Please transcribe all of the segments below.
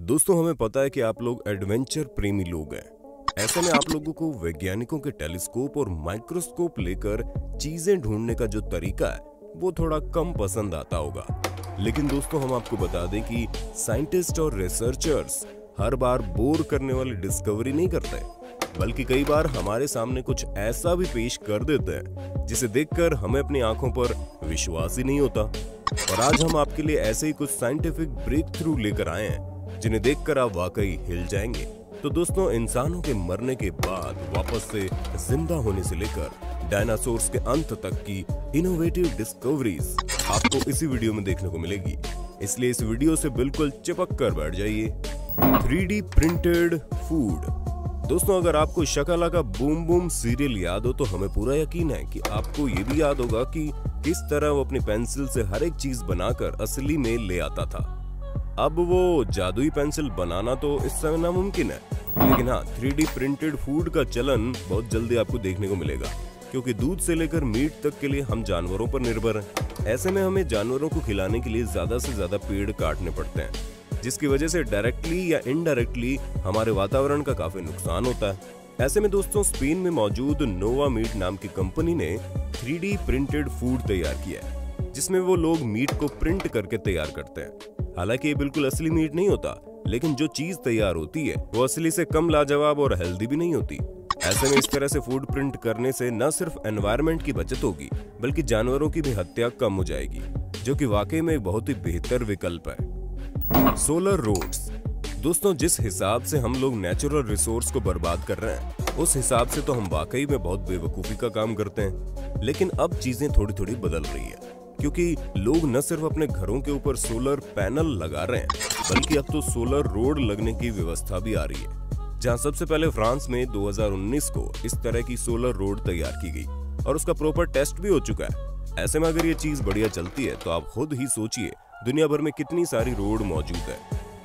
दोस्तों, हमें पता है कि आप लोग एडवेंचर प्रेमी लोग हैं। ऐसे में आप लोगों को वैज्ञानिकों के टेलीस्कोप और माइक्रोस्कोप लेकर चीजें ढूंढने का जो तरीका है वो थोड़ा कम पसंद आता होगा। लेकिन दोस्तों, हम आपको बता दें कि साइंटिस्ट और रिसर्चर्स हर बार बोर करने वाली डिस्कवरी नहीं करते, बल्कि कई बार हमारे सामने कुछ ऐसा भी पेश कर देते हैं जिसे देखकर हमें अपनी आंखों पर विश्वास ही नहीं होता। और आज हम आपके लिए ऐसे ही कुछ साइंटिफिक ब्रेक थ्रू लेकर आए हैं जिन्हें देखकर आप वाकई हिल जाएंगे। तो दोस्तों, इंसानों के मरने के बाद वापस से जिंदा होने से लेकर डायनासोर्स के अंत तक की इनोवेटिव डिस्कवरीज आपको इसी वीडियो में देखने को मिलेगी। इसलिए इस वीडियो से बिल्कुल चिपक कर बैठ जाइए। 3D printed food. दोस्तों, अगर आपको शकला का बूम बूम सीरियल याद हो तो हमें पूरा यकीन है कि आपको ये भी याद होगा कि किस तरह वो अपनी पेंसिल से हर एक चीज बनाकर असली में ले आता था। अब वो जादुई पेंसिल बनाना तो इस समय नामुमकिन है, लेकिन हाँ, 3D प्रिंटेड फूड का चलन बहुत जल्दी आपको देखने को मिलेगा, क्योंकि दूध से लेकर मीट तक के लिए हम जानवरों पर निर्भर हैं। ऐसे में हमें जानवरों को खिलाने के लिए ज्यादा से ज्यादा पेड़ काटने पड़ते हैं, जिसकी वजह से डायरेक्टली या इनडायरेक्टली हमारे वातावरण का काफी नुकसान होता है। ऐसे में दोस्तों, स्पेन में मौजूद नोवा मीट नाम की कंपनी ने 3D प्रिंटेड फूड तैयार किया है, जिसमें वो लोग मीट को प्रिंट करके तैयार करते हैं। हालांकि ये बिल्कुल असली मीट नहीं होता, लेकिन जो चीज तैयार होती है वो असली से कम लाजवाब और हेल्दी भी नहीं होती। ऐसे में इस तरह से फूड प्रिंट करने से न सिर्फ एनवायरनमेंट की बचत होगी, बल्कि जानवरों की भी हत्या कम हो जाएगी, जो कि वाकई में एक बहुत ही बेहतर विकल्प है। Solar roads. दोस्तों, जिस हिसाब से हम लोग नेचुरल रिसोर्स को बर्बाद कर रहे हैं, उस हिसाब से तो हम वाकई में बहुत बेवकूफी का काम करते हैं। लेकिन अब चीजें थोड़ी थोड़ी बदल रही है, क्योंकि लोग न सिर्फ अपने घरों के ऊपर सोलर पैनल लगा रहे हैं, बल्कि अब तो सोलर रोड लगने की व्यवस्था भी आ रही है। जहां सबसे पहले फ्रांस में 2019 को इस तरह की सोलर रोड तैयार की गई और उसका प्रॉपर टेस्ट भी हो चुका है। ऐसे में अगर ये चीज बढ़िया चलती है तो आप खुद ही सोचिए दुनिया भर में कितनी सारी रोड मौजूद है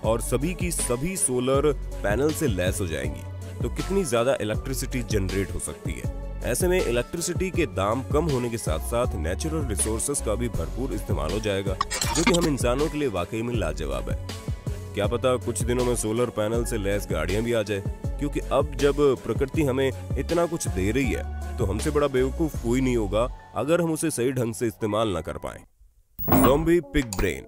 और सभी की सभी सोलर पैनल से लैस हो जाएंगी, तो कितनी ज्यादा इलेक्ट्रिसिटी जनरेट हो सकती है। ऐसे में इलेक्ट्रिसिटी के दाम कम होने के साथ साथ नेचुरल रिसोर्सेस का भी भरपूर इस्तेमाल हो जाएगा, जो कि हम इंसानों के लिए वाकई में लाजवाब है। क्या पता कुछ दिनों में सोलर पैनल से लैस गाड़ियां भी आ जाए, क्योंकि अब जब प्रकृति हमें इतना कुछ दे रही है तो हमसे बड़ा बेवकूफ कोई नहीं होगा अगर हम उसे सही ढंग से इस्तेमाल न कर पाए। Zombie pig brain.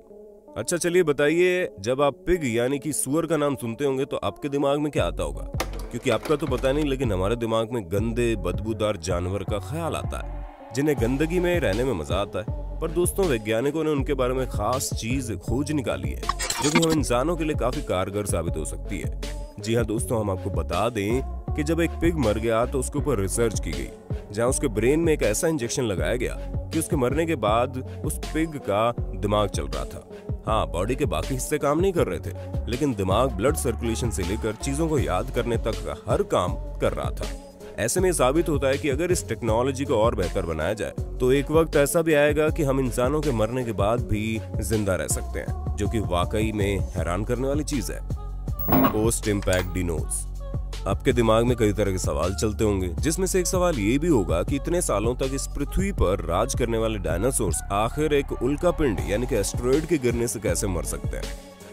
अच्छा, चलिए बताइए, जब आप पिग यानी कि सुअर का नाम सुनते होंगे तो आपके दिमाग में क्या आता होगा? क्योंकि आपका तो पता नहीं, लेकिन हमारे दिमाग में गंदे बदबूदार जानवर का ख्याल आता है, जिन्हें गंदगी में रहने में मजा आता है। पर दोस्तों, वैज्ञानिकों ने उनके बारे में खास चीज खोज निकाली है, जो कि हम इंसानों के लिए काफी कारगर साबित हो सकती है। जी हाँ दोस्तों, हम आपको बता दें कि जब एक पिग मर गया तो उसके ऊपर रिसर्च की गई, जहां उसके ब्रेन में एक ऐसा इंजेक्शन लगाया गया कि उसके मरने के बाद उस पिग का दिमाग चल रहा था। हाँ, बॉडी के बाकी हिस्से काम नहीं कर रहे थे, लेकिन दिमाग ब्लड सर्कुलेशन से लेकर चीजों को याद करने तक का हर काम कर रहा था। ऐसे में साबित होता है कि अगर इस टेक्नोलॉजी को और बेहतर बनाया जाए तो एक वक्त ऐसा भी आएगा कि हम इंसानों के मरने के बाद भी जिंदा रह सकते हैं, जो कि वाकई में हैरान करने वाली चीज है। पोस्ट इम्पैक्ट डिनोज। आपके दिमाग में कई तरह के सवाल चलते होंगे, जिसमें से एक सवाल ये भी होगा कि इतने सालों तक इस पृथ्वी पर राज करने वाले डायनासोर्स आखिर एक उल्कापिंड यानी कि एस्टेरॉयड के गिरने से कैसे मर सकते हैं।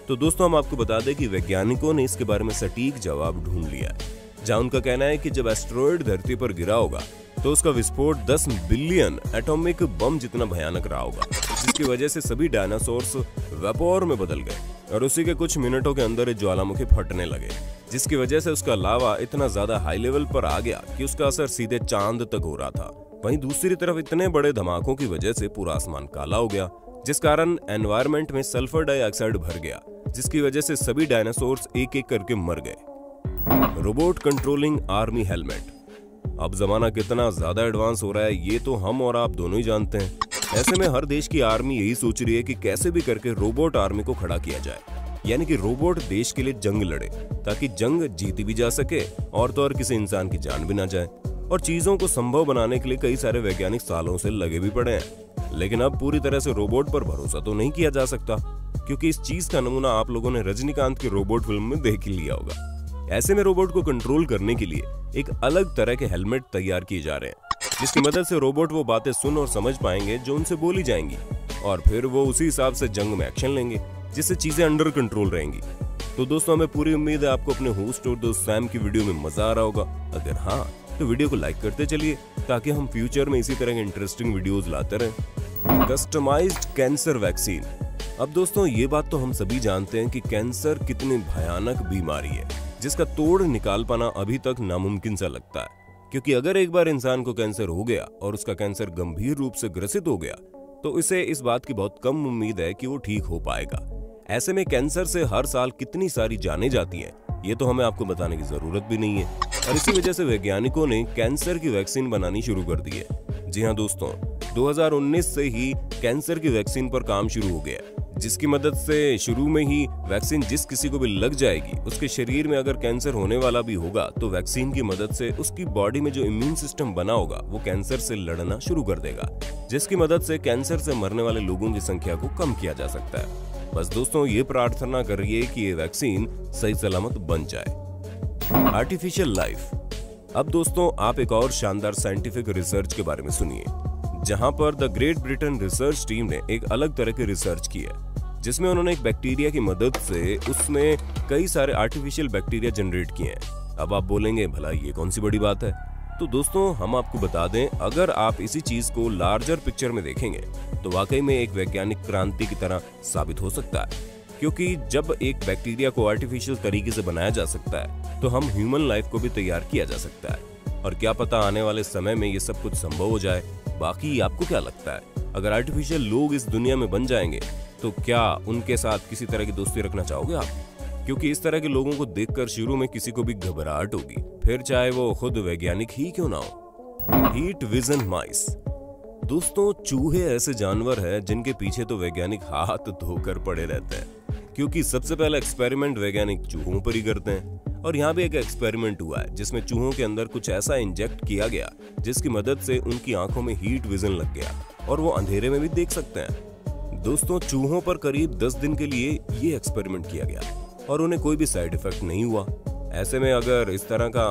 तो दोस्तों, हम आपको बता दें कि वैज्ञानिकों ने इसके बारे में सटीक जवाब ढूंढ लिया है, जहां उनका कहना है कि जब एस्टेरॉयड धरती पर गिरा होगा तो उसका विस्फोट 10 बिलियन एटॉमिक बम जितना भयानक रहा होगा, जिसकी वजह से सभी डायनासोर्स वेपोर में बदल गए और उसी के कुछ मिनटों के अंदर ज्वालामुखी फटने लगे, जिसकी वजह से उसका लावा इतना ज्यादा हाई लेवल पर आ गया कि उसका असर सीधे चांद तक हो रहा था। वहीं दूसरी तरफ इतने बड़े धमाकों की वजह से पूरा आसमान काला हो गया, जिस कारण एनवायरनमेंट में सल्फर डाइऑक्साइड भर गया, जिसकी वजह से सभी डायनासोर्स एक एक करके मर गए। Robot controlling army helmet. अब जमाना कितना ज्यादा एडवांस हो रहा है ये तो हम और आप दोनों ही जानते हैं। ऐसे में हर देश की आर्मी यही सोच रही है कि कैसे भी करके रोबोट आर्मी को खड़ा किया जाए, यानी कि रोबोट देश के लिए जंग लड़े, ताकि जंग जीती भी जा सके और तो और किसी इंसान की जान भी ना जाए। और चीजों को संभव बनाने के लिए कई सारे वैज्ञानिक सालों से लगे भी पड़े हैं, लेकिन अब पूरी तरह से रोबोट पर भरोसा तो नहीं किया जा सकता, क्योंकि इस चीज का नमूना आप लोगों ने रजनीकांत की रोबोट फिल्म में देख ही लिया होगा। ऐसे में रोबोट को कंट्रोल करने के लिए एक अलग तरह के हेलमेट तैयार किए जा रहे हैं, जिसकी मदद से रोबोट वो बातें सुन और समझ पाएंगे जो उनसे बोली जाएंगी, और फिर वो उसी हिसाब से जंग में एक्शन लेंगे, जिससे चीजें अंडर कंट्रोल रहेंगी। तो दोस्तों हमें पूरी उम्मीद है आपको अपने होस्ट और दोस्त सैम की वीडियो में मजा आ रहा होगा। अगर हाँ तो वीडियो को लाइक करते चलिए ताकि हम फ्यूचर में इसी तरह के इंटरेस्टिंग वीडियोस लाते रहें। Customised cancer vaccine. अब दोस्तों ये बात तो हम सभी जानते हैं कि कैंसर कितनी भयानक बीमारी है जिसका तोड़ निकाल पाना अभी तक नामुमकिन सा लगता है, क्योंकि अगर एक बार इंसान को कैंसर हो गया और उसका कैंसर गंभीर रूप से ग्रसित हो गया तो इसे इस बात की बहुत कम उम्मीद है कि वो ठीक हो पाएगा। ऐसे में कैंसर से हर साल कितनी सारी जानें जाती हैं ये तो हमें आपको बताने की जरूरत भी नहीं है, और इसी वजह से वैज्ञानिकों ने कैंसर की वैक्सीन बनानी शुरू कर दी है। जी हाँ दोस्तों, 2019 से ही कैंसर की वैक्सीन पर काम शुरू हो गया, जिसकी मदद से शुरू में ही वैक्सीन जिस किसी को भी लग जाएगी उसके शरीर में अगर कैंसर होने वाला भी होगा तो वैक्सीन की मदद से उसकी बॉडी में जो इम्यून सिस्टम बना होगा वो कैंसर से लड़ना शुरू कर देगा, जिसकी मदद से कैंसर से मरने वाले लोगों की संख्या को कम किया जा सकता है। बस दोस्तों ये प्रार्थना करिए कि ये वैक्सीन सही सलामत बन जाए। Artificial life. अब दोस्तों आप एक और शानदार साइंटिफिक रिसर्च के बारे में सुनिए, जहां पर the great Britain research team ने एक अलग तरह की रिसर्च की है, जिसमें उन्होंने एक बैक्टीरिया की मदद से उसमें कई सारे आर्टिफिशियल बैक्टीरिया जनरेट किए हैं। अब आप बोलेंगे भला ये कौन सी बड़ी बात है, तो दोस्तों हम आपको बता दें, अगर आप इसी चीज को लार्जर पिक्चर में देखेंगे तो वाकई में एक वैज्ञानिक क्रांति की तरह साबित हो सकता है, क्योंकि जब एक बैक्टीरिया को आर्टिफिशियल तरीके से बनाया जा सकता है तो हम ह्यूमन लाइफ को भी तैयार किया जा सकता है, और क्या पता आने वाले समय में ये सब कुछ संभव हो जाए। बाकी आपको क्या लगता है, अगर आर्टिफिशियल लोग इस दुनिया में बन जाएंगे तो क्या उनके साथ किसी तरह की दोस्ती रखना चाहोगे आप? क्योंकि इस तरह के लोगों को देखकर शुरू में किसी को भी घबराहट होगी, फिर चाहे वो खुद वैज्ञानिक ही क्यों ना हो। हीट विजन माइस। दोस्तों चूहे ऐसे जानवर हैं जिनके पीछे तो वैज्ञानिक हाथ धोकर पड़े रहते हैं, क्योंकि सबसे पहला एक्सपेरिमेंट वैज्ञानिक चूहों पर ही करते हैं। और यहाँ भी एक एक्सपेरिमेंट हुआ है जिसमें चूहों के अंदर कुछ ऐसा इंजेक्ट किया गया जिसकी मदद से उनकी आंखों में हीट विजन लग गया और वो अंधेरे में भी देख सकते हैं। दोस्तों चूहों पर करीब 10 दिन के लिए ये एक्सपेरिमेंट किया गया और उन्हें कोई भी साइड इफेक्ट नहीं हुआ। ऐसे में अगर इस तरह का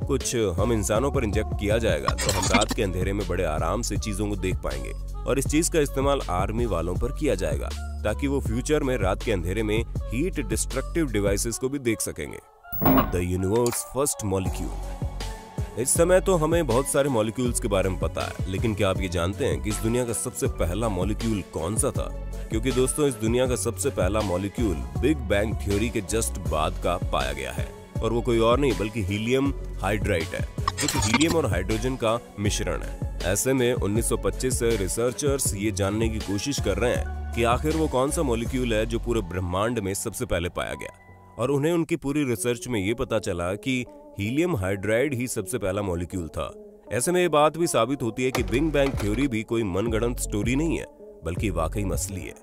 कुछ हम इंसानों पर इंजेक्ट किया जाएगा तो हम रात के अंधेरे में बड़े आराम से चीजों को देख पाएंगे, और इस चीज का इस्तेमाल आर्मी वालों पर किया जाएगा ताकि वो फ्यूचर में रात के अंधेरे में हीट डिस्ट्रक्टिव डिवाइसेस को भी देख सकेंगे। The universe first molecule. इस समय तो हमें बहुत सारे मॉलिक्यूल्स के बारे में पता है, लेकिन क्या आप ये जानते हैं कि इस दुनिया का सबसे पहला मॉलिक्यूल कौन सा था? क्योंकि दोस्तों इस दुनिया का सबसे पहला मॉलिक्यूल बिग बैंग थ्योरी के जस्ट बाद का पाया गया है, और वो कोई और नहीं बल्कि हीलियम हाइड्राइड है, जो कि हीलियम और हाइड्रोजन का मिश्रण है। ऐसे में 1925 से रिसर्चर्स ये जानने की कोशिश कर रहे हैं कि आखिर वो कौन सा मॉलिक्यूल है जो पूरे ब्रह्मांड में सबसे पहले पाया गया, और उन्हें उनकी पूरी रिसर्च में ये पता चला कि हीलियम हाइड्राइड ही सबसे पहला मॉलिक्यूल था। ऐसे में ये बात भी साबित होती है कि बिग बैंग थ्योरी भी कोई मनगढ़ंत स्टोरी नहीं है बल्कि वाकई मसली है।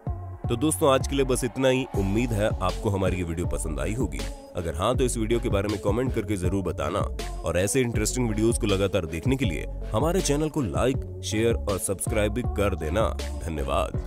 तो दोस्तों आज के लिए बस इतना ही। उम्मीद है आपको हमारी ये वीडियो पसंद आई होगी। अगर हाँ तो इस वीडियो के बारे में कमेंट करके जरूर बताना, और ऐसे इंटरेस्टिंग वीडियोस को लगातार देखने के लिए हमारे चैनल को लाइक, शेयर और सब्सक्राइब भी कर देना। धन्यवाद।